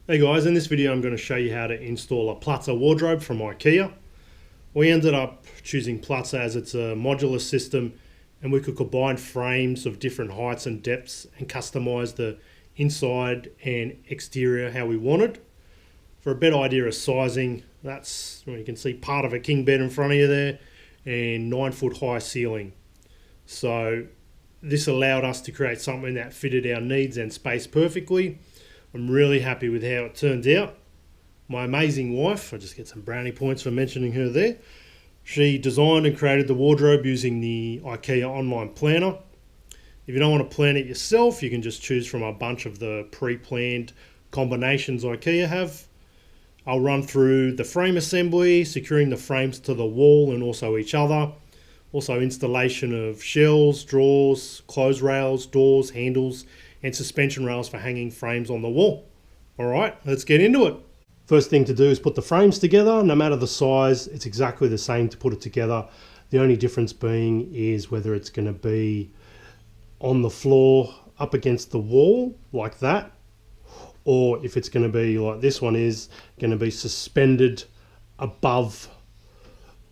Hey guys, in this video I'm going to show you how to install a Platsa wardrobe from Ikea. We ended up choosing Platsa as it's a modular system and we could combine frames of different heights and depths and customize the inside and exterior how we wanted. For a better idea of sizing, that's, well, you can see part of a king bed in front of you there and 9-foot high ceiling. So this allowed us to create something that fitted our needs and space perfectly. I'm really happy with how it turned out. My amazing wife, I just get some brownie points for mentioning her there. She designed and created the wardrobe using the Ikea online planner. If you don't want to plan it yourself, you can just choose from a bunch of the pre-planned combinations Ikea have. I'll run through the frame assembly, securing the frames to the wall and also each other. Also installation of shelves, drawers, clothes rails, doors, handles, and suspension rails for hanging frames on the wall. Alright, let's get into it. First thing to do is put the frames together. No matter the size, it's exactly the same to put it together. The only difference being is whether it's going to be on the floor up against the wall like that, or if it's going to be like this one is going to be suspended above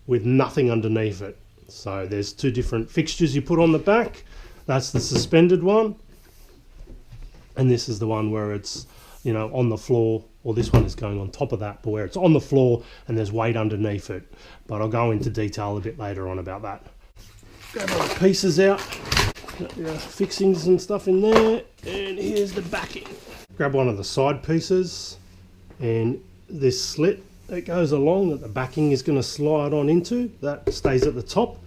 with nothing underneath it. So there's two different fixtures you put on the back. That's the suspended one. And this is the one where it's, you know, on the floor, or this one is going on top of that, but where it's on the floor and there's weight underneath it. But I'll go into detail a bit later on about that. Grab all the pieces out, got your fixings and stuff in there, and here's the backing. Grab one of the side pieces and this slit that goes along that the backing is going to slide on into, that stays at the top,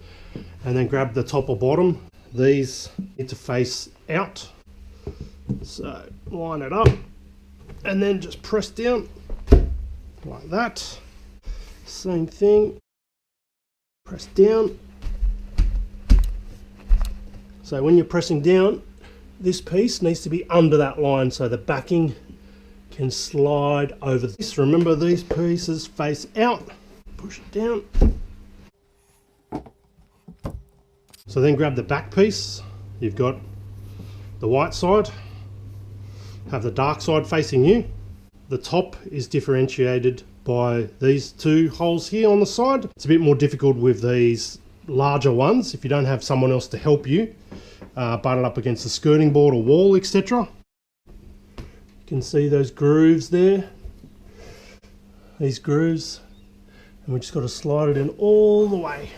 and then grab the top or bottom. These need to face out. So line it up and then just press down like that. Same thing, press down. So when you're pressing down, this piece needs to be under that line so the backing can slide over this. Remember, these pieces face out, push it down. So then grab the back piece. You've got the white side, have the dark side facing you. The top is differentiated by these two holes here on the side. It's a bit more difficult with these larger ones if you don't have someone else to help you butt it up against the skirting board or wall, etc. You can see those grooves there, these grooves, and we just got to slide it in all the way.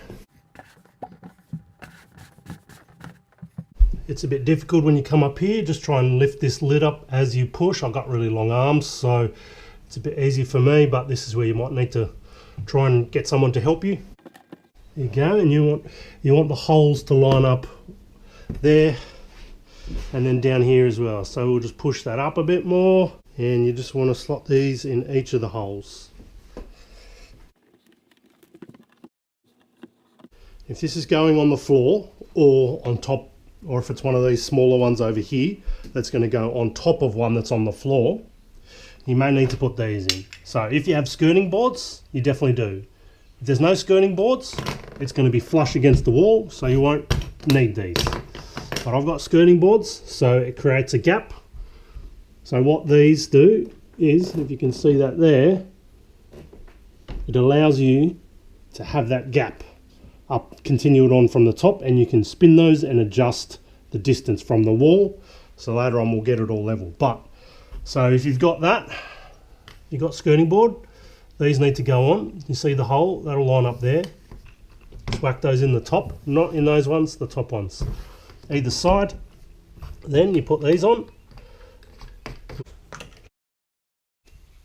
It's a bit difficult when you come up here. Just try and lift this lid up as you push. I've got really long arms, so it's a bit easy for me, but this is where you might need to try and get someone to help you. There you go, and you want the holes to line up there and then down here as well. So we'll just push that up a bit more, and you just want to slot these in each of the holes. If this is going on the floor or on top, or if it's one of these smaller ones over here that's going to go on top of one that's on the floor, you may need to put these in. So if you have skirting boards, you definitely do. If there's no skirting boards, it's going to be flush against the wall, so you won't need these. But I've got skirting boards, so it creates a gap. So what these do is, if you can see that there, it allows you to have that gap up, continue it on from the top, and you can spin those and adjust the distance from the wall. So later on we'll get it all level. But so if you've got that, you've got skirting board, these need to go on. You see the hole, that'll line up there. Just whack those in the top, not in those ones, the top ones. Either side. Then you put these on.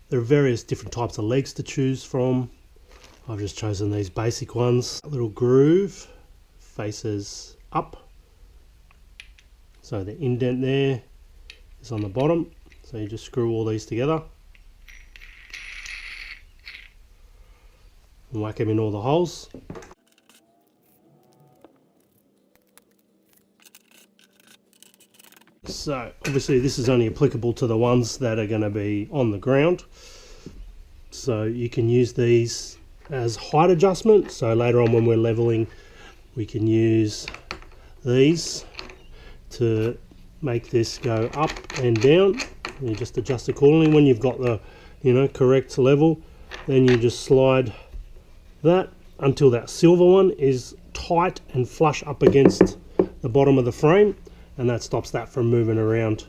There are various different types of legs to choose from. I've just chosen these basic ones. A little groove faces up, so the indent there is on the bottom, so you just screw all these together and whack them in all the holes. So obviously this is only applicable to the ones that are going to be on the ground, so you can use these as height adjustment. So later on when we're leveling, we can use these to make this go up and down. You just adjust accordingly. When you've got the correct level, then you just slide that until that silver one is tight and flush up against the bottom of the frame, and that stops that from moving around,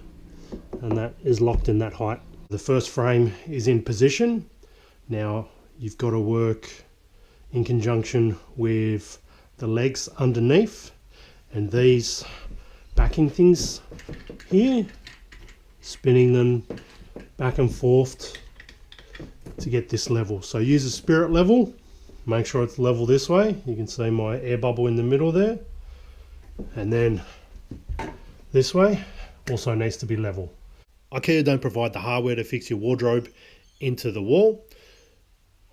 and that is locked in that height. The first frame is in position. Now you've got to work in conjunction with the legs underneath and these backing things here, spinning them back and forth to get this level. So use a spirit level, make sure it's level this way. You can see my air bubble in the middle there, and then this way also needs to be level. Ikea don't provide the hardware to fix your wardrobe into the wall.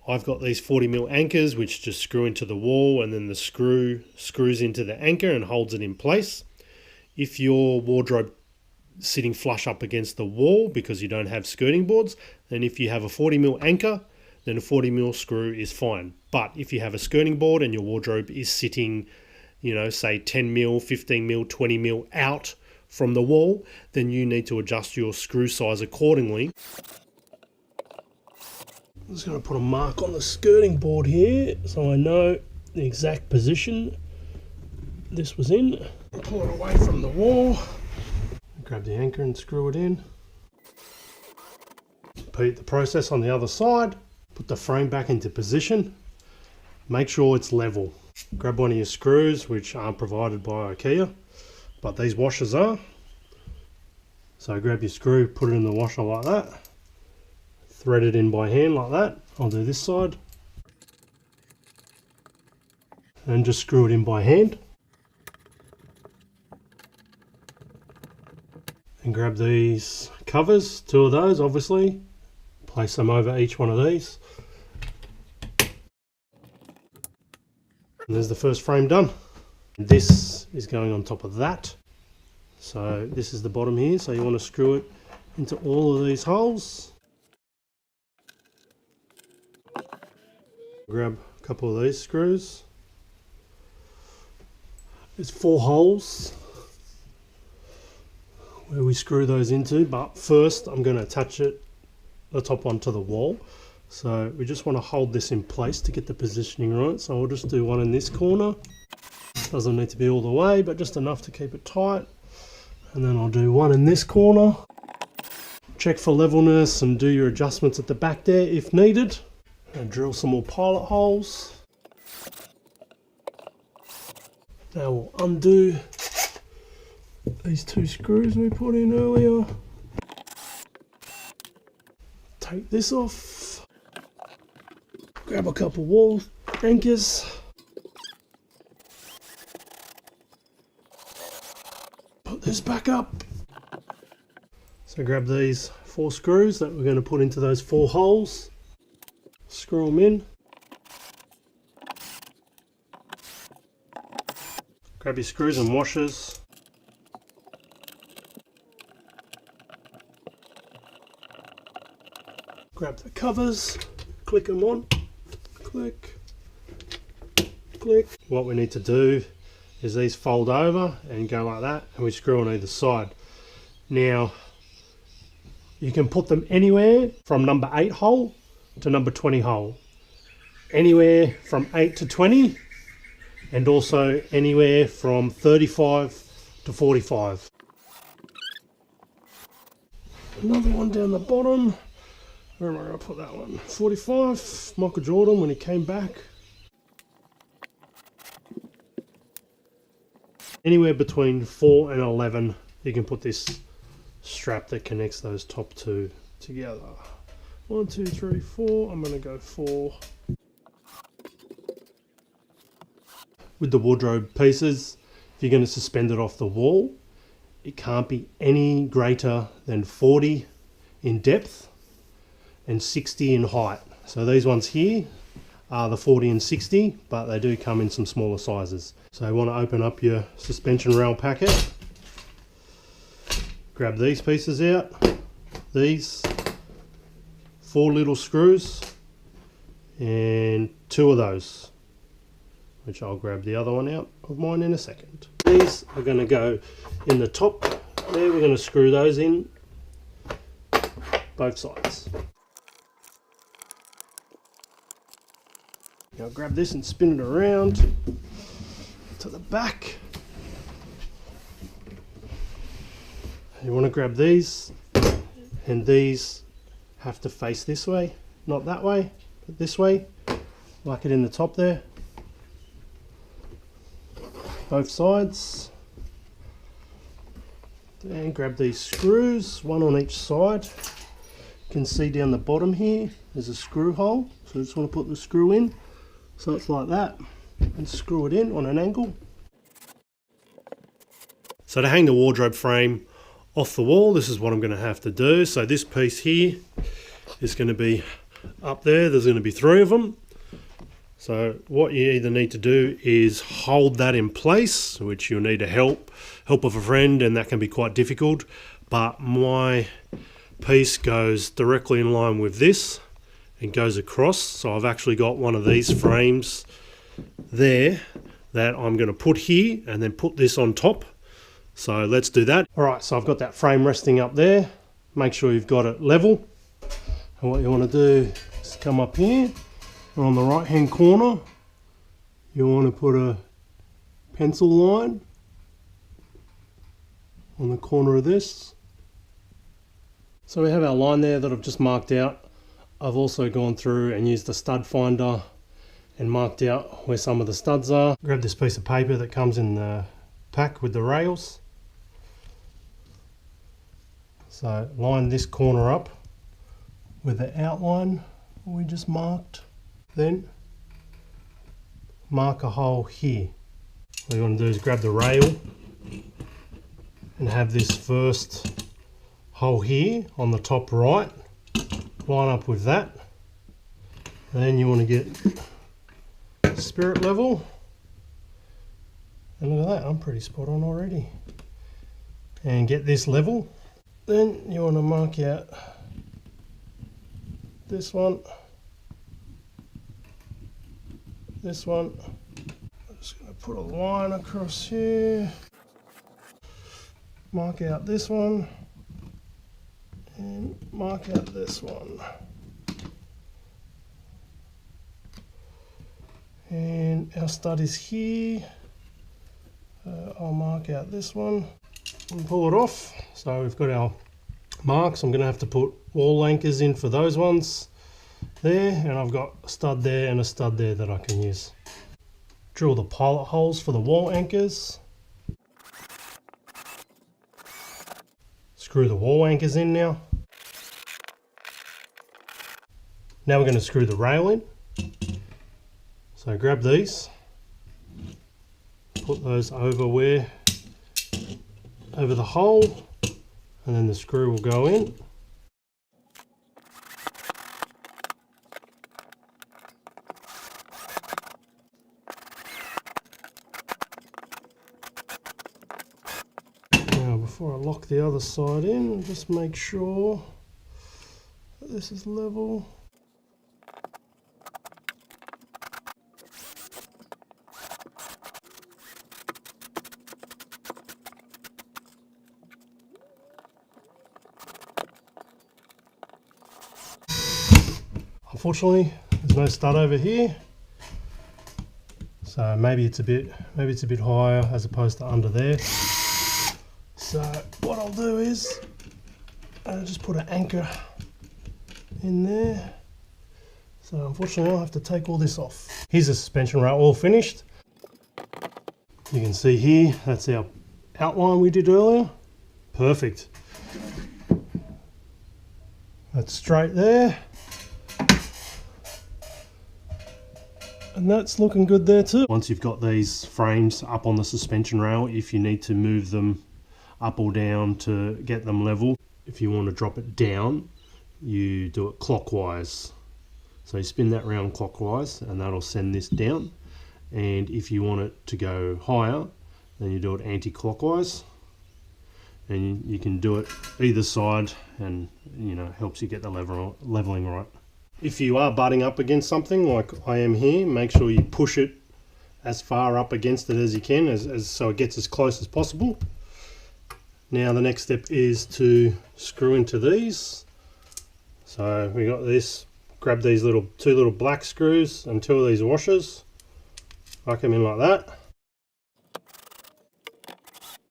I've got these 40mm anchors which just screw into the wall, and then the screw screws into the anchor and holds it in place. If your wardrobe sitting flush up against the wall because you don't have skirting boards, then if you have a 40mm anchor, then a 40mm screw is fine. But if you have a skirting board and your wardrobe is sitting, say 10mm, 15mm, 20mm out from the wall, then you need to adjust your screw size accordingly. I'm just going to put a mark on the skirting board here so I know the exact position this was in. Pull it away from the wall. Grab the anchor and screw it in. Repeat the process on the other side. Put the frame back into position. Make sure it's level. Grab one of your screws, which aren't provided by Ikea, but these washers are. So grab your screw, put it in the washer like that. Thread it in by hand like that. I'll do this side. And just screw it in by hand. And grab these covers, 2 of those obviously. Place them over each one of these. And there's the first frame done. This is going on top of that. So this is the bottom here, so you want to screw it into all of these holes. Grab a couple of these screws. There's 4 holes where we screw those into, but first I'm going to attach the top one to the wall. So we just want to hold this in place to get the positioning right. So I'll just do one in this corner. Doesn't need to be all the way, but just enough to keep it tight. And then I'll do one in this corner. Check for levelness and do your adjustments at the back there if needed. And drill some more pilot holes. Now we'll undo these 2 screws we put in earlier. Take this off. Grab a couple wall anchors. Put this back up. So grab these 4 screws that we're going to put into those 4 holes. Screw them in. Grab your screws and washers. Grab the covers, click them on, click, click. What we need to do is these fold over and go like that, and we screw on either side. Now, you can put them anywhere from number 8 hole to number 20 hole. Anywhere from 8 to 20, and also anywhere from 35 to 45. Another one down the bottom. Where am I going to put that one? 45, Michael Jordan when he came back. Anywhere between 4 and 11, you can put this strap that connects those top 2 together. 1, 2, 3, 4. I'm going to go 4. With the wardrobe pieces, if you're going to suspend it off the wall, it can't be any greater than 40 in depth and 60 in height. So these ones here are the 40 and 60, but they do come in some smaller sizes. So you want to open up your suspension rail packet, grab these pieces out, these 4 little screws and 2 of those, which I'll grab the other one out of mine in a second. These are going to go in the top there. We're going to screw those in both sides. Now grab this and spin it around to the back. You want to grab these, and these have to face this way, not that way, but this way, like it in the top there. Both sides. And grab these screws, one on each side. You can see down the bottom here, there's a screw hole. So I just want to put the screw in. So it's like that, and screw it in on an angle. So to hang the wardrobe frame off the wall, this is what I'm going to have to do. So this piece here is going to be up there. There's going to be 3 of them. So what you either need to do is hold that in place, which you'll need help of a friend, and that can be quite difficult. But my piece goes directly in line with this and goes across. So I've actually got one of these frames there that I'm going to put here and then put this on top. So let's do that. All right, so I've got that frame resting up there. Make sure you've got it level. And what you want to do is come up here, and on the right hand corner, you want to put a pencil line on the corner of this. So we have our line there that I've just marked out. I've also gone through and used a stud finder and marked out where some of the studs are. Grab this piece of paper that comes in the pack with the rails. So line this corner up with the outline we just marked. Then mark a hole here. What you want to do is grab the rail and have this first hole here on the top right. Line up with that. And then you want to get spirit level. And look at that, I'm pretty spot on already. And get this level. Then you want to mark out this one, this one. I'm just going to put a line across here. Mark out this one. And mark out this one. And our stud is here. I'll mark out this one and pull it off. So we've got our marks. I'm going to have to put wall anchors in for those ones there, and I've got a stud there and a stud there that I can use. Drill the pilot holes for the wall anchors. Screw the wall anchors in now. Now we're going to screw the rail in. So grab these, put those over the hole, and then the screw will go in. Now before I lock the other side in, just make sure that this is level. Unfortunately, there's no stud over here, so maybe it's a bit higher as opposed to under there. So what I'll do is I'll just put an anchor in there. So unfortunately, I'll have to take all this off. Here's the suspension rail all finished. You can see here, that's our outline we did earlier. Perfect. That's straight there. And that's looking good there too. Once you've got these frames up on the suspension rail, if you need to move them up or down to get them level, if you want to drop it down, you do it clockwise. So you spin that round clockwise and that'll send this down. And if you want it to go higher, then you do it anti-clockwise. And you can do it either side, and helps you get the leveling right. If you are butting up against something like I am here, make sure you push it as far up against it as you can, so it gets as close as possible. Now the next step is to screw into these. So we got this, grab these two little black screws and two of these washers, like them in like that,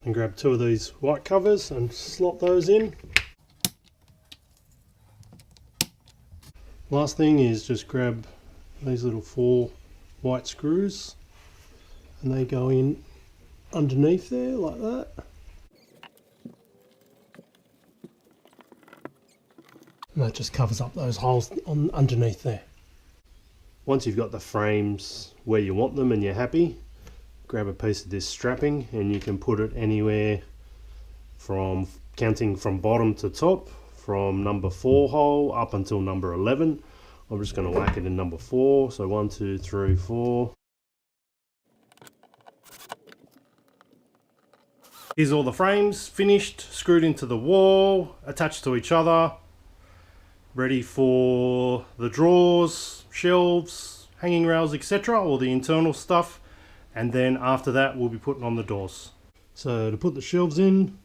and grab two of these white covers and slot those in. Last thing is just grab these little 4 white screws and they go in underneath there like that. And that just covers up those holes underneath there. Once you've got the frames where you want them and you're happy, grab a piece of this strapping and you can put it anywhere from counting from bottom to top, from number 4 hole up until number 11. I'm just going to whack it in number 4. So 1, 2, 3, 4. Here's all the frames finished, screwed into the wall, attached to each other, ready for the drawers, shelves, hanging rails, etc., all the internal stuff. And then after that we'll be putting on the doors. So to put the shelves in,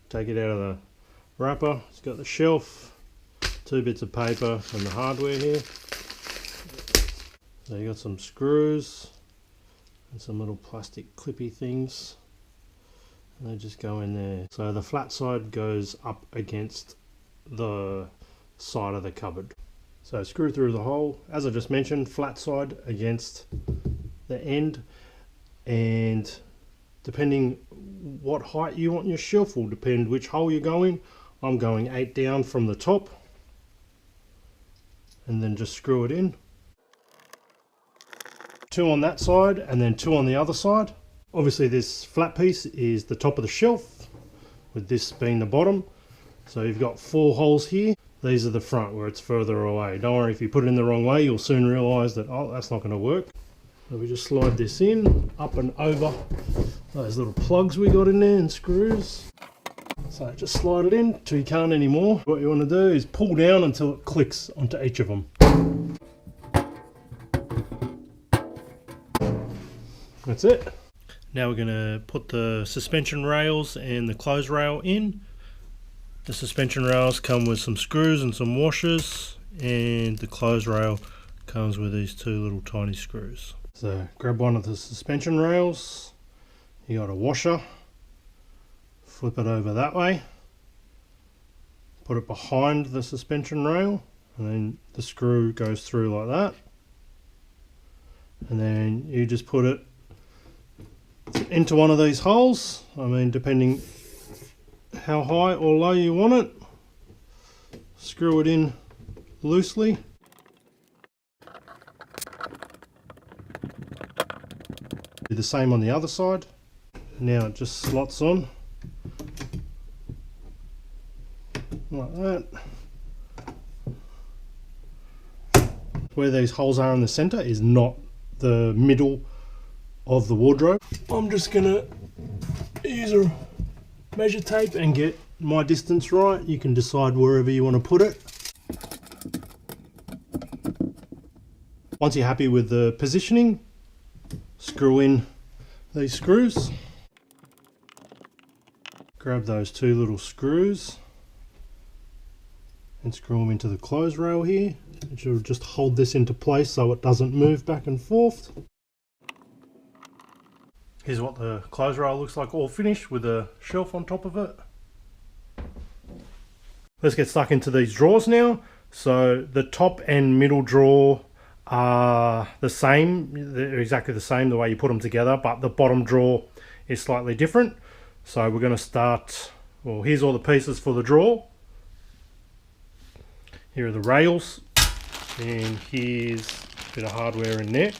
take it out of the wrapper. It's got the shelf, 2 bits of paper and the hardware here. So you got some screws and some little plastic clippy things, and they just go in there. So the flat side goes up against the side of the cupboard. So screw through the hole, as I just mentioned, flat side against the end, and depending what height you want your shelf will depend which hole you're going. I'm going 8 down from the top, and then just screw it in. 2 on that side and then 2 on the other side. Obviously this flat piece is the top of the shelf, with this being the bottom. So you've got 4 holes here. These are the front where it's further away. Don't worry, if you put it in the wrong way, you'll soon realise that, oh, that's not going to work. So we just slide this in, up and over those little plugs we got in there and screws. So just slide it in till you can't anymore. What you want to do is pull down until it clicks onto each of them. That's it. Now we're going to put the suspension rails and the close rail in. The suspension rails come with some screws and some washers, and the close rail comes with these 2 little tiny screws. So grab one of the suspension rails, you got a washer, flip it over that way, put it behind the suspension rail, and then the screw goes through like that, and then you just put it into one of these holes. I mean, depending how high or low you want it, screw it in loosely. Do the same on the other side. Now it just slots on like that. Where these holes are in the center is not the middle of the wardrobe. I'm just gonna use a measure tape and get my distance right. You can decide wherever you want to put it. Once you're happy with the positioning, screw in these screws. Grab those 2 little screws and screw them into the close rail here, which will just hold this into place so it doesn't move back and forth. Here's what the close rail looks like all finished with a shelf on top of it. Let's get stuck into these drawers now. So the top and middle drawer are the same, they're exactly the same the way you put them together, but the bottom drawer is slightly different. So we're going to start, well, here's all the pieces for the drawer. Here are the rails, and here's a bit of hardware in there.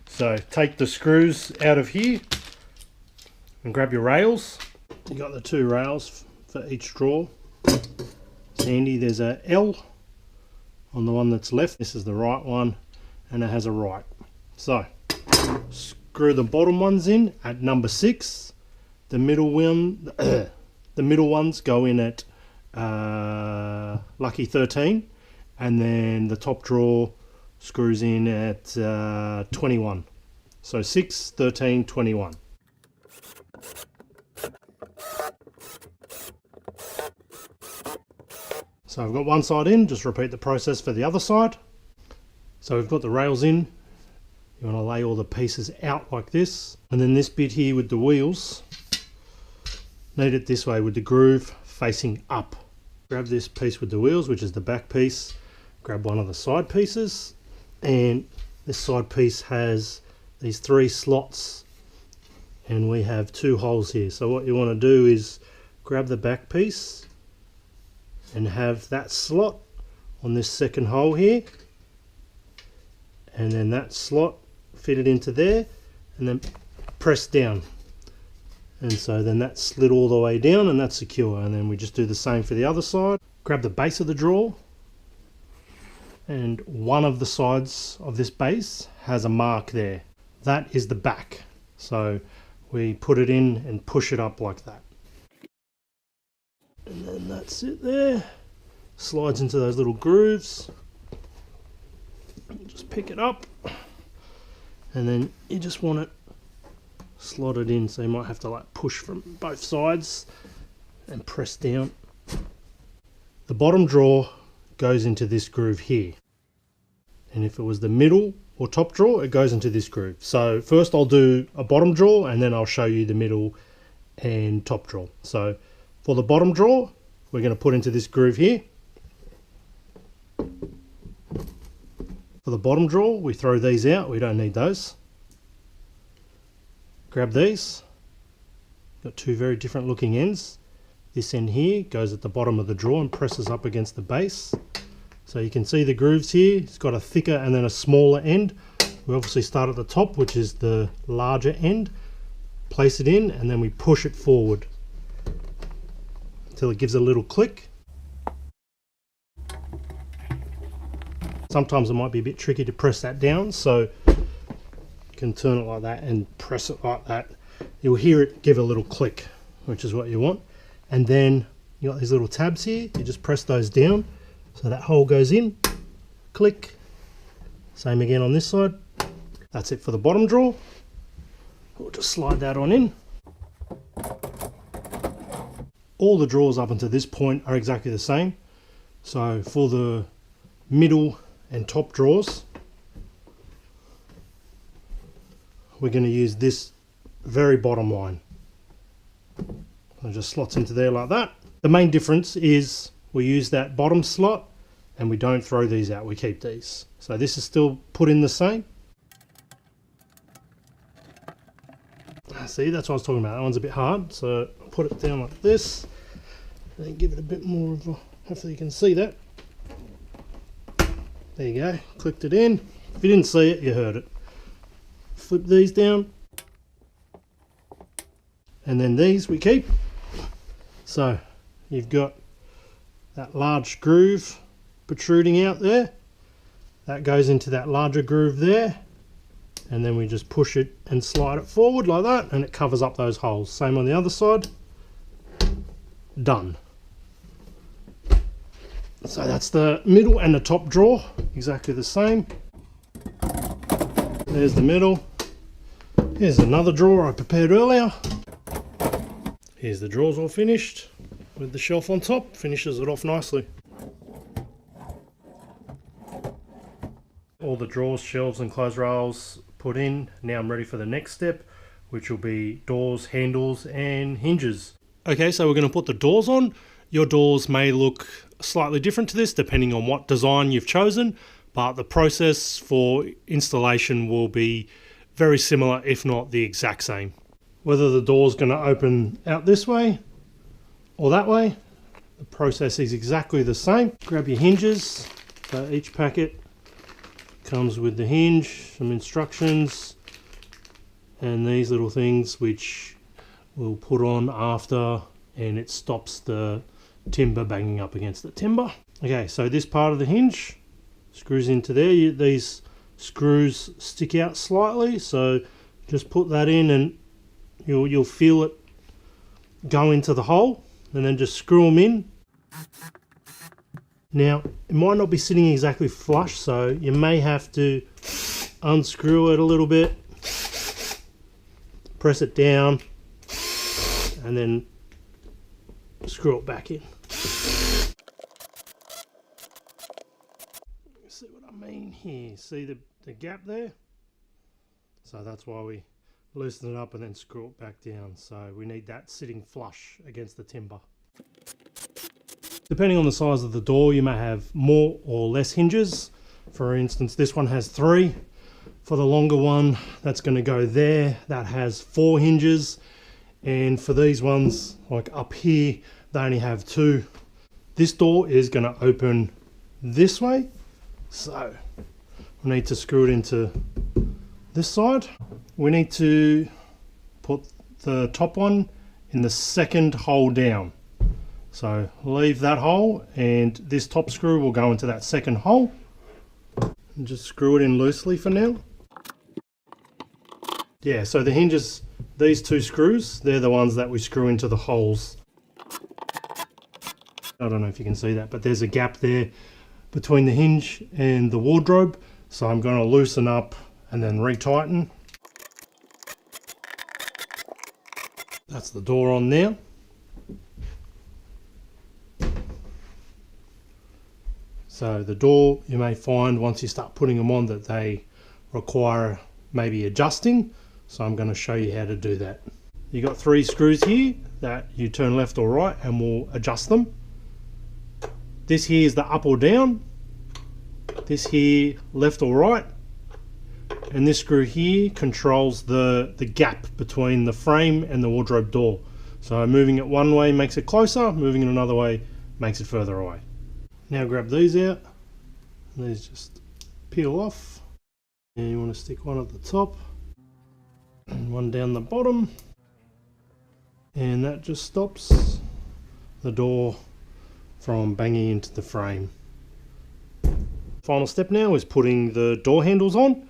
So take the screws out of here and grab your rails. You got the 2 rails for each drawer. It's handy, there's a L on the one that's left. This is the right one, and it has a right. So screw the bottom ones in at number 6. The middle one, the middle ones go in at lucky 13, and then the top drawer screws in at 21. So 6, 13, 21. So I've got one side in, just repeat the process for the other side. So we've got the rails in. You want to lay all the pieces out like this. And then this bit here with the wheels, need it this way with the groove facing up. Grab this piece with the wheels, which is the back piece. Grab one of the side pieces. And this side piece has these 3 slots. And we have 2 holes here. So what you want to do is grab the back piece and have that slot on this second hole here. And then that slot fit it into there and then press down, and so then that's slid all the way down and that's secure. And then we just do the same for the other side. Grab the base of the drawer, and one of the sides of this base has a mark there. That is the back, so we put it in and push it up like that, and then that's it there. Slides into those little grooves. Just pick it up, and then you just want it slotted in, so you might have to like push from both sides and press down. The bottom drawer goes into this groove here, and if it was the middle or top drawer, it goes into this groove. So first I'll do a bottom drawer and then I'll show you the middle and top drawer. So for the bottom drawer, we're going to put into this groove here. For the bottom drawer, we throw these out, we don't need those. Grab these, got 2 very different looking ends. This end here goes at the bottom of the drawer and presses up against the base. So you can see the grooves here, it's got a thicker and then a smaller end. We obviously start at the top, which is the larger end, place it in, and then we push it forward until it gives a little click. Sometimes it might be a bit tricky to press that down, so you can turn it like that and press it like that. You'll hear it give a little click, which is what you want. And then you got these little tabs here, you just press those down so that hole goes in, click. Same again on this side. That's it for the bottom drawer. We'll just slide that on in. All the drawers up until this point are exactly the same. So for the middle and top drawers, we're going to use this very bottom line. It just slots into there like that. The main difference is we use that bottom slot and we don't throw these out, we keep these. So this is still put in the same. See, that's what I was talking about. That one's a bit hard, so put it down like this and then give it a bit more of a, hopefully you can see that. There you go, clicked it in. If you didn't see it, you heard it. Flip these down. And then these we keep. So you've got that large groove protruding out there. That goes into that larger groove there. And then we just push it and slide it forward like that, and it covers up those holes. Same on the other side. Done. So that's the middle and the top drawer, exactly the same. There's the middle. Here's another drawer I prepared earlier. Here's the drawers all finished with the shelf on top, finishes it off nicely. All the drawers, shelves and clothes rails put in. Now I'm ready for the next step, which will be doors, handles and hinges. Okay, so we're going to put the doors on. Your doors may look slightly different to this depending on what design you've chosen, but the process for installation will be very similar, if not the exact same. Whether the door's going to open out this way or that way, the process is exactly the same. Grab your hinges. So each packet comes with the hinge, some instructions, and these little things which we'll put on after, and it stops the timber banging up against the timber. Okay, so this part of the hinge screws into there. These screws stick out slightly, so just put that in and you'll feel it go into the hole, and then just screw them in. Now it might not be sitting exactly flush, so you may have to unscrew it a little bit, press it down, and then screw it back in. mean here, see the gap there? So that's why we loosen it up and then screw it back down. So we need that sitting flush against the timber. Depending on the size of the door, you may have more or less hinges. For instance, this one has 3. For the longer one, that's going to go there. That has 4 hinges. And for these ones, like up here, they only have 2. This door is going to open this way. So we need to screw it into this side. We need to put the top one in the second hole down. So leave that hole and this top screw will go into that second hole. And just screw it in loosely for now. Yeah, so the hinges, these 2 screws, they're the ones that we screw into the holes. I don't know if you can see that, but there's a gap there between the hinge and the wardrobe. So I'm going to loosen up and then retighten. That's the door on now. So the door, you may find once you start putting them on that they require maybe adjusting. So I'm going to show you how to do that. You got 3 screws here that you turn left or right and we'll adjust them. This here is the up or down. This here left or right. And this screw here controls the gap between the frame and the wardrobe door. So moving it one way makes it closer, moving it another way makes it further away. Now grab these out. These just peel off. And you want to stick one at the top and one down the bottom. And that just stops the door from banging into the frame. Final step now is putting the door handles on.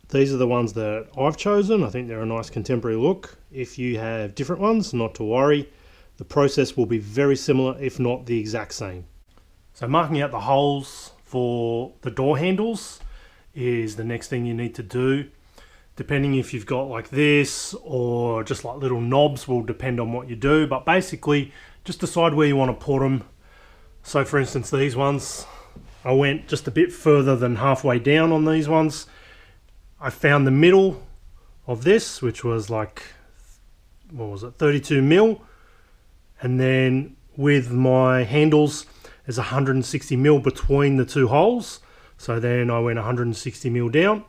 These are the ones that I've chosen. I think they're a nice contemporary look. If you have different ones, not to worry. The process will be very similar, if not the exact same. So marking out the holes for the door handles is the next thing you need to do. Depending if you've got like this or just like little knobs will depend on what you do. But basically, just decide where you want to put them. So for instance, these ones, I went just a bit further than halfway down on these ones. I found the middle of this, which was like, what was it, 32 mil. And then with my handles, there's 160 mil between the 2 holes. So then I went 160 mil down.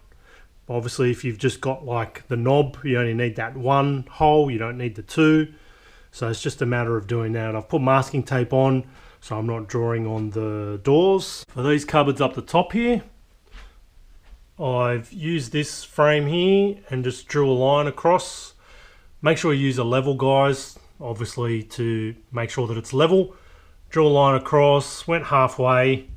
Obviously, if you've just got like the knob, you only need that 1 hole, you don't need the 2. So it's just a matter of doing that. I've put masking tape on, so I'm not drawing on the doors. For these cupboards up the top here, I've used this frame here and just drew a line across. Make sure you use a level, guys, obviously to make sure that it's level. Drew a line across, went halfway,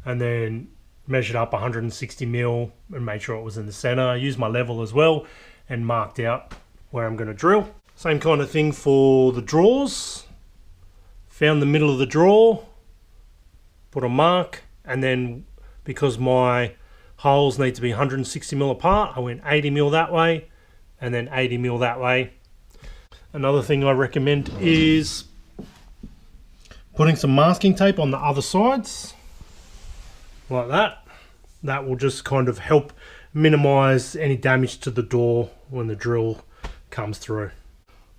and then measured up 160 mil and made sure it was in the center. I used my level as well and marked out where I'm going to drill. Same kind of thing for the drawers. Found the middle of the drawer, put a mark, and then because my holes need to be 160 mil apart, I went 80 mil that way and then 80 mil that way. Another thing I recommend is putting some masking tape on the other sides like that. That will just kind of help minimize any damage to the door when the drill comes through.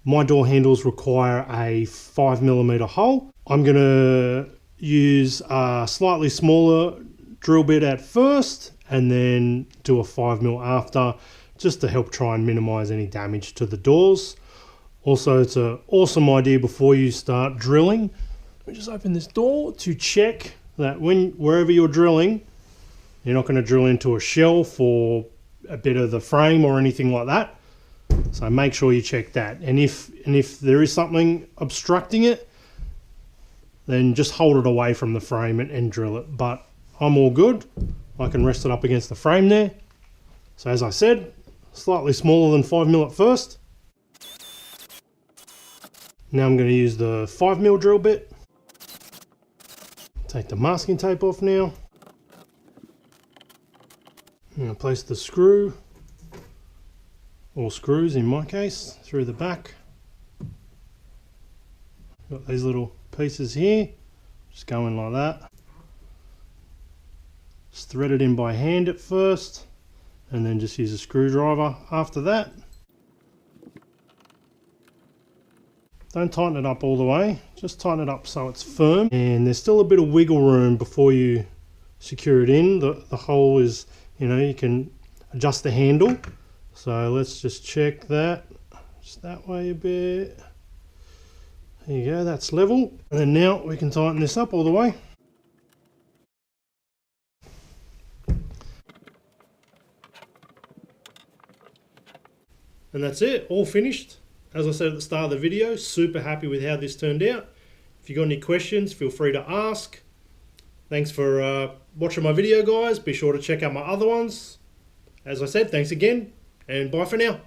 My door handles require a 5mm hole. I'm going to use a slightly smaller drill bit at first and then do a 5mm after, just to help try and minimize any damage to the doors. Also, it's an awesome idea before you start drilling. Let me just open this door to check that wherever you're drilling, you're not going to drill into a shelf or a bit of the frame or anything like that. So make sure you check that. And if there is something obstructing it, then just hold it away from the frame and drill it. But I'm all good. I can rest it up against the frame there. So as I said, slightly smaller than 5mm at first. Now I'm going to use the 5mm drill bit. Take the masking tape off now. I'm going to place the screw, or screws in my case, through the back. Got these little pieces here, just go in like that. Just thread it in by hand at first, and then just use a screwdriver after that. Don't tighten it up all the way, just tighten it up so it's firm. And there's still a bit of wiggle room before you secure it in. The hole is, you can adjust the handle. So let's just check that, just that way a bit. There you go, that's level. And then now we can tighten this up all the way. And that's it, all finished. As I said at the start of the video, super happy with how this turned out. If you've got any questions, feel free to ask. Thanks for watching my video, guys. Be sure to check out my other ones. As I said, thanks again, and bye for now.